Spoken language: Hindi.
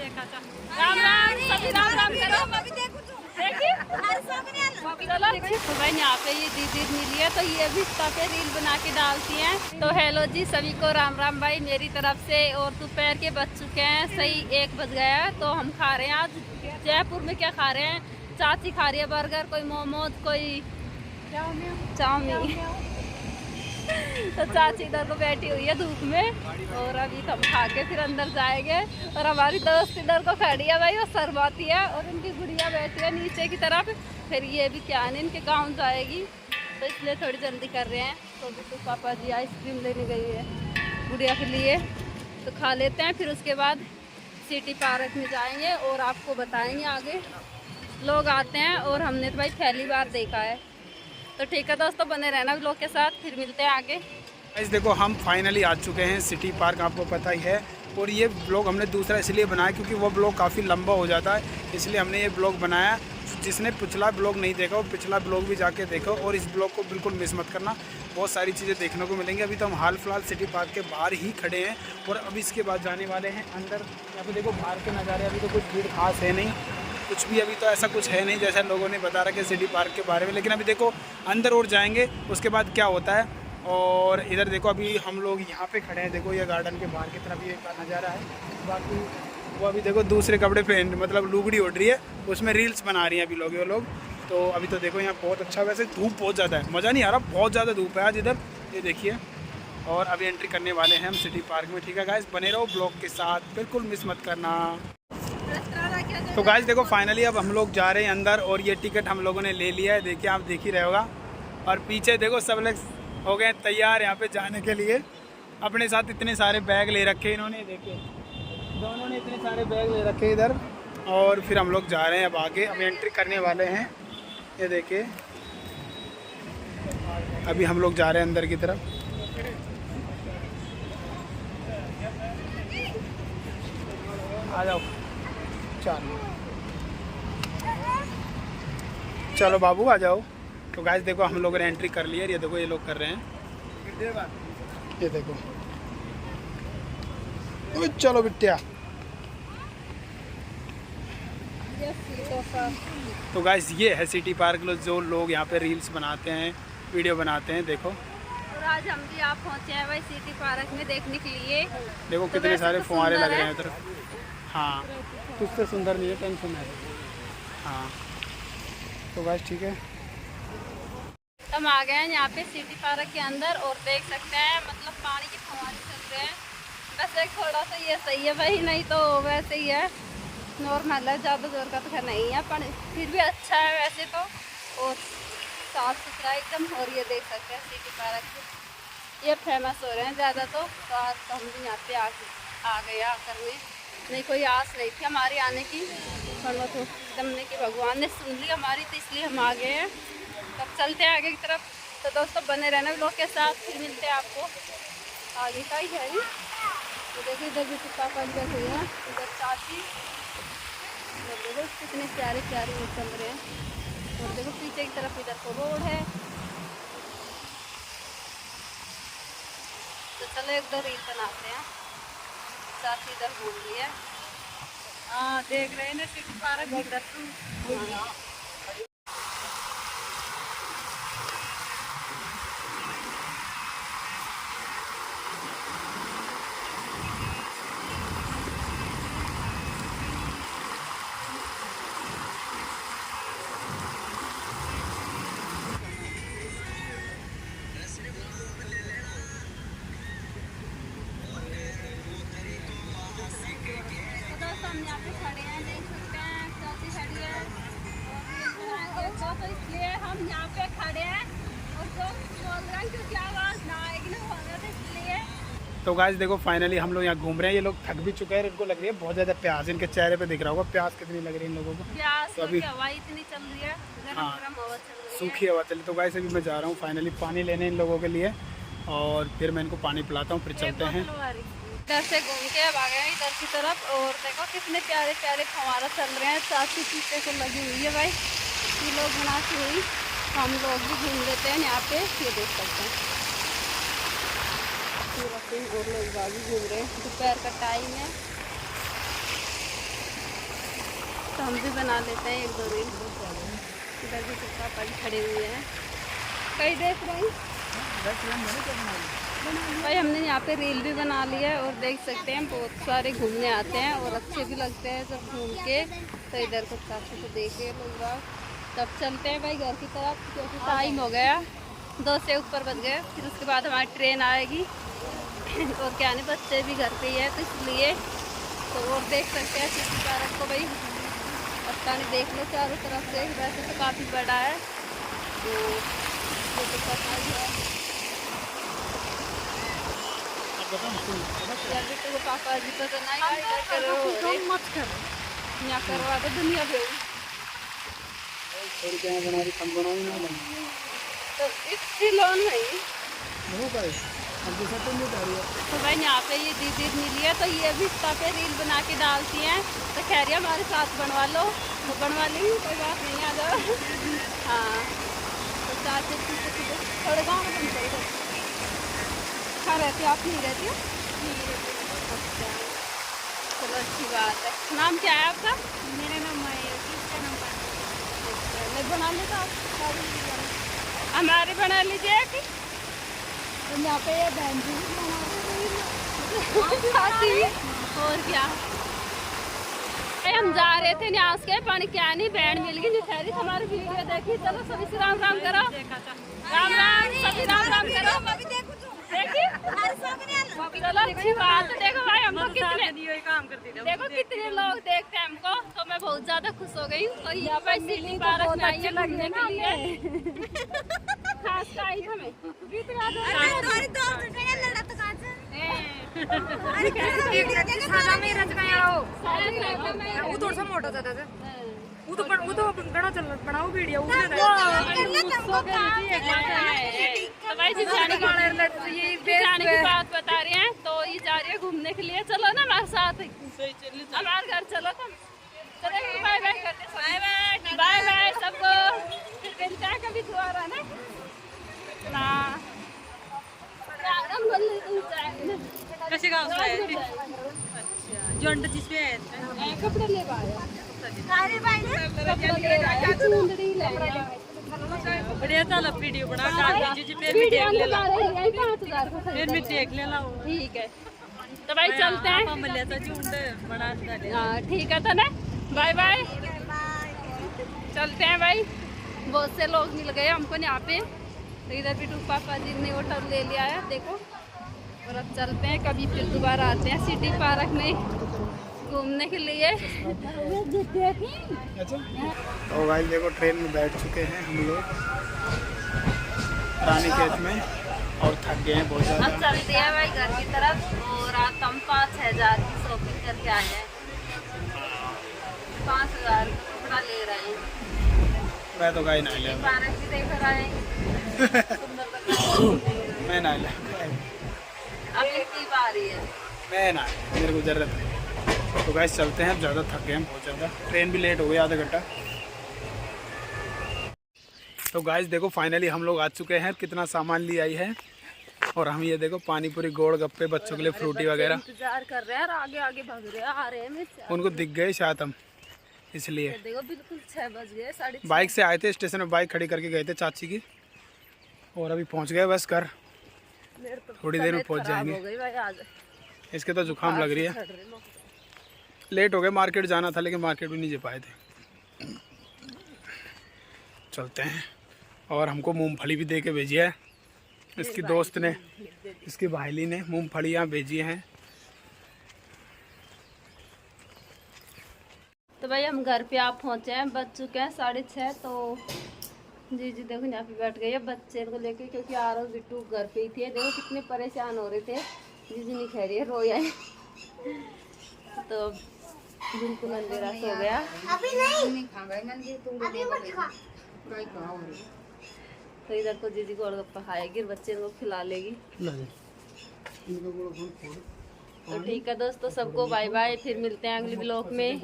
राम राम सभी राम राम करो। चलो तो भाई यहाँ पे ये दीदी मिली है तो ये भी इंस्टा पे रील बना के डालती हैं। तो हेलो जी सभी को राम राम भाई मेरी तरफ से। और दोपहर के बज चुके हैं सही 1 बज गया है। तो हम खा रहे हैं आज जयपुर में क्या खा रहे हैं, चाची खा रही है बर्गर, कोई मोमोज, कोई चाउमीन। तो चाची इधर को बैठी हुई है धूप में और अभी हम खा के फिर अंदर जाएंगे। और हमारी दोस्त इधर को खड़ी है भाई, वो शर्माती है और उनकी गुड़िया बैठी है नीचे की तरफ। फिर ये भी क्या है इनके गांव जाएगी तो इसलिए थोड़ी जल्दी कर रहे हैं। तो बिट्टू पापा जी आइसक्रीम लेने गई है गुड़िया के लिए, तो खा लेते हैं। फिर उसके बाद सिटी पार्क में जाएंगे और आपको बताएंगे आगे लोग आते हैं। और हमने तो भाई पहली बार देखा है। तो ठीक है दोस्तों, बने रहना व्लॉग के साथ, फिर मिलते हैं आगे। गाइस देखो हम फाइनली आ चुके हैं सिटी पार्क, आपको पता ही है। और ये ब्लॉग हमने दूसरा इसलिए बनाया क्योंकि वो ब्लॉग काफ़ी लंबा हो जाता है, इसलिए हमने ये ब्लॉग बनाया। जिसने पिछला ब्लॉग नहीं देखा वो पिछला ब्लॉग भी जाके देखो और इस ब्लॉग को बिल्कुल मिस मत करना, बहुत सारी चीज़ें देखने को मिलेंगी। अभी तो हम हाल फिलहाल सिटी पार्क के बाहर ही खड़े हैं और अभी इसके बाद जाने वाले हैं अंदर। यहाँ पे देखो बाहर के नज़ारे, अभी तो कुछ भीड़ खास है नहीं, कुछ भी अभी तो ऐसा कुछ है नहीं जैसा लोगों ने बता रखा है सिटी पार्क के बारे में। लेकिन अभी देखो अंदर और जाएंगे उसके बाद क्या होता है। और इधर देखो अभी हम लोग यहाँ पे खड़े हैं, देखो ये गार्डन के बाहर की तरफ ये नज़ारा है। बाकी वो अभी देखो दूसरे कपड़े पहन मतलब लुगड़ी उड़ रही है, उसमें रील्स बना रही हैं अभी लोग ये लोग। तो अभी तो देखो यहाँ बहुत अच्छा, वैसे धूप बहुत ज़्यादा है, मज़ा नहीं आ रहा, बहुत ज़्यादा धूप है आज इधर, ये देखिए। और अभी एंट्री करने वाले हैं हम सिटी पार्क में, ठीक है गाइस, बने रहो ब्लॉग के साथ, बिल्कुल मिस मत करना। तो गाइस देखो फाइनली अब हम लोग जा रहे हैं अंदर और ये टिकट हम लोगों ने ले लिया है, देखिए आप देख ही रहे होगा। और पीछे देखो सब लोग हो गए तैयार यहाँ पे जाने के लिए, अपने साथ इतने सारे बैग ले रखे इन्होंने, देखिए दोनों ने इतने सारे बैग ले रखे इधर। और फिर हम लोग जा रहे हैं अब आगे, अब एंट्री करने वाले हैं, ये देखिए अभी हम लोग जा रहे हैं अंदर की तरफ। आ जाओ चलो बाबू आ जाओ। तो गाइस देखो हम लोगों ने एंट्री कर ली है, ये देखो ये लोग कर रहे हैं, ये देखो चलो बिट्टिया। तो गाइस ये है सिटी पार्क जो लोग यहाँ पे रील्स बनाते हैं, वीडियो बनाते हैं, देखो। और आज हम भी आप पहुँचे हैं भाई सिटी पार्क में देखने के लिए। देखो तो कितने सारे फुहारे लग रहे हैं इधर। हाँ कुछ तो सुंदर नहीं है, टेंशन है। हाँ तो गाइस ठीक है, हम आ गए हैं यहाँ पे सिटी पार्क के अंदर और देख सकते हैं मतलब पानी के फव्वारे चल रहे हैं। वैसे थोड़ा सा ये सही है भाई, नहीं तो वैसे ही है, नॉर्मल है, ज़्यादा जोर का तो खैर नहीं है, पर फिर भी अच्छा है वैसे तो, और साफ़ सुथरा एकदम। और ये देख सकते हैं सिटी पार्क ये फेमस हो रहे हैं ज़्यादा, तो आज तो हम भी यहाँ पे आ गए आकर में, नहीं कोई आस नहीं थी हमारी आने की, पर वो तो एकदम ने कि भगवान ने सुन ली हमारी, तो इसलिए हम आ गए हैं। तब चलते हैं आगे की तरफ। तो दोस्तों बने रहना लोग के साथ, फिर मिलते हैं आपको आगे का ही है। तो देखिए इधर भी पापा जी बैठे हुए हैं, इधर चाची, देखो कितने प्यारे प्यारे लोग चल रहे हैं। और देखो पीछे की तरफ इधर को रोड है। तो चलो एक दो रील बनाते हैं। चाची इधर घूम रही है, हाँ देख रहे हैं ना सिटी पार्क इधर। हम यहाँ पे खड़े हैं, देख सकते हैं चाची खड़ी है और देखो, तो इसलिए हम यहाँ पे खड़े हैं। और जो बोल रहे हैं क्योंकि आवाज़ ना आएगी ना बोल रहे थे इसलिए। तो गाइस देखो फाइनली हम लोग यहाँ घूम रहे हैं, ये लोग थक भी चुके हैं, इनको लग रही है बहुत ज़्यादा प्यास, इनके चेहरे पे दिख रहा होगा प्यास कितनी लग रही है इन लोगों को। प्यास तो अभी हवा इतनी चल रही है, हाँ गरम हवा चल रही है, सूखी हवा चली। तो गाइस अभी मैं जा रहा हूँ फाइनली पानी लेने इन लोगों के लिए, और फिर मैं इनको पानी पिलाता हूँ, फिर चलते हैं। इधर से घूम के अब आ गए हैं इधर की तरफ। और देखो कितने प्यारे प्यारे फव्वारा चल रहे हैं, चाची पीछे को लगी हुई है भाई, ये लोग बनाती हुई। हम लोग भी घूम लेते हैं यहाँ पे, ये देख सकते हैं और लोग बागी घूम रहे हैं, दोपहर का टाइम है। तो हम भी बना लेते हैं 1-2 रील। इधर भी तो पापा जी खड़े हुए हैं, कहीं देख रहे हैं भाई। हमने यहाँ पे रील भी बना लिया है और देख सकते हैं बहुत सारे घूमने आते हैं और अच्छे भी लगते हैं जब घूम के। तो इधर कुछ काफ़ी तो देखे लोग बाग। तब चलते हैं भाई घर की तरफ, क्योंकि टाइम हो गया, 2 से ऊपर बज गए। फिर उसके बाद हमारी ट्रेन आएगी और क्या नहीं, बच्चे भी घर पे ही है तो इसलिए। तो और देख सकते हैं सिटी पार्क को भाई, पता नहीं देख लो चारों तरफ से। वैसे तो काफ़ी बड़ा है, तो ये तो पता ही है। तो पापा जी तो नहीं करो मत करो, यहाँ करवा दो दुनिया पे। तो इसकी लोन नहीं तो भाई यहाँ पे ये दीदी मिली है, तो ये भी इंस्टा पे रील बना के डालती हैं। तो कह रही है हमारे साथ बनवा लो, तो बनवा लेंगे, कोई बात नहीं, आ जाओ। हाँ तो चाहते थोड़े गाँव में बन चाहिए। कहाँ रहती हो आप? नहीं रहती हो? अच्छा चलो अच्छी बात है। नाम क्या है आपका? मेरा नाम है, किसका नाम? मैं बना लेता आप हमारे बना लीजिए कि यहाँ पे ये बहन जी और क्या। हम जा रहे थे न्यास के पानी क्या नहीं, बहन मिल गई ठहरी हमारी वीडियो देखी। चलो सभी से राम राम करो, राम राम सभी राम राम करो। चलो अच्छी बात है। देखो भाई हमको कितने देखो कितने लोग देखते हैं हमको, तो मैं बहुत ज्यादा खुश हो गई हूँ। तो यहाँ पर सिटी पार्क में आई लगने के लिए खास का आई हमें थोड़ा मोटा था वो तो घना चल बनाओ वीडियो तो भाई जिजानी की बात बता रहे हैं, तो ये जा रही है घूमने के लिए। चलो ना हमारे साथ, हमारे घर चलो तुम। चलो बाय बाय करते, बाय बाय सबको, फिर मिलते हैं कभी दोबारा ना। कसे गाव जॉन्ट जिसपे कपड़े ले बढ़िया चल वीडियो बना फिर मैं देख लेना। ठीक है तो भाई चलते हैं। हाँ ठीक है तो ना, बाय बाय। चलते हैं भाई, बहुत से लोग मिल गए हमको यहाँ पे। तो इधर भी पापा जी ने होटल ले लिया है देखो। और अब चलते हैं, कभी फिर दोबारा आते हैं सिटी पार्क में घूमने के लिए। तो भाई देखो ट्रेन में बैठ चुके हैं हम लोग रानीखेत में और थक गए हैं बहुत ज़्यादा। अब चलते हैं भाई घर की तरफ और रात हम 5,000 की शॉपिंग करके आए हैं। 5,000 कपड़ा ले रहे हैं। मैं तो गाय नहीं लिया, पार्क भी देख रहे हैं। मैं नहीं लिया, अब इसकी बारी है। मैं ना, मेरे को ज़रूरत है। तो गाइस चलते हैं, ज़्यादा थक गए हैं बहुत ज़्यादा, ट्रेन भी लेट हो गई आधा घंटा। तो गाइस देखो फाइनली हम लोग आ चुके हैं। कितना सामान ले आई है, और हम ये देखो पानी पूरी गोल गप्पे बच्चों के लिए फ्रूटी वगैरह इंतजार कर रहे हैं, आगे आगे भाग रहे हैं, आ रहे हैं। उनको दिख गए शायद हम, इसलिए देखो बिल्कुल 6 बज गए, 6:30। बाइक से आए थे, स्टेशन में बाइक खड़ी करके गए थे चाची की, और अभी पहुंच गए बस घर। थोड़ी देर में पहुंच जाएंगे। इसके तो जुकाम लग रही है। लेट हो गए, मार्केट जाना था लेकिन मार्केट भी नहीं जा पाए थे। चलते हैं। और हमको मूंगफली भी दे के भेजी है इसकी दोस्त ने, इसकी भाईली ने मूंगफलियाँ भेजी हैं। तो भाई हम घर पे आप पहुंचे हैं, बज चुके हैं 6:30। तो जी देखो यहाँ पे बैठ गई है बच्चे को लेके, क्योंकि आरो बिट्टू घर पे ही थे। देखो कितने परेशान हो रहे थे, जीजी नहीं खा रही है, रोया है। तो बिल्कुल अंधेरा सो गया। अभी नहीं तो इधर तो जीजी गोलगप्पा खाएगी, बच्चे को खिला लेगी। तो ठीक है दोस्तों, सबको बाय बाय, फिर मिलते हैं अगले ब्लॉग में।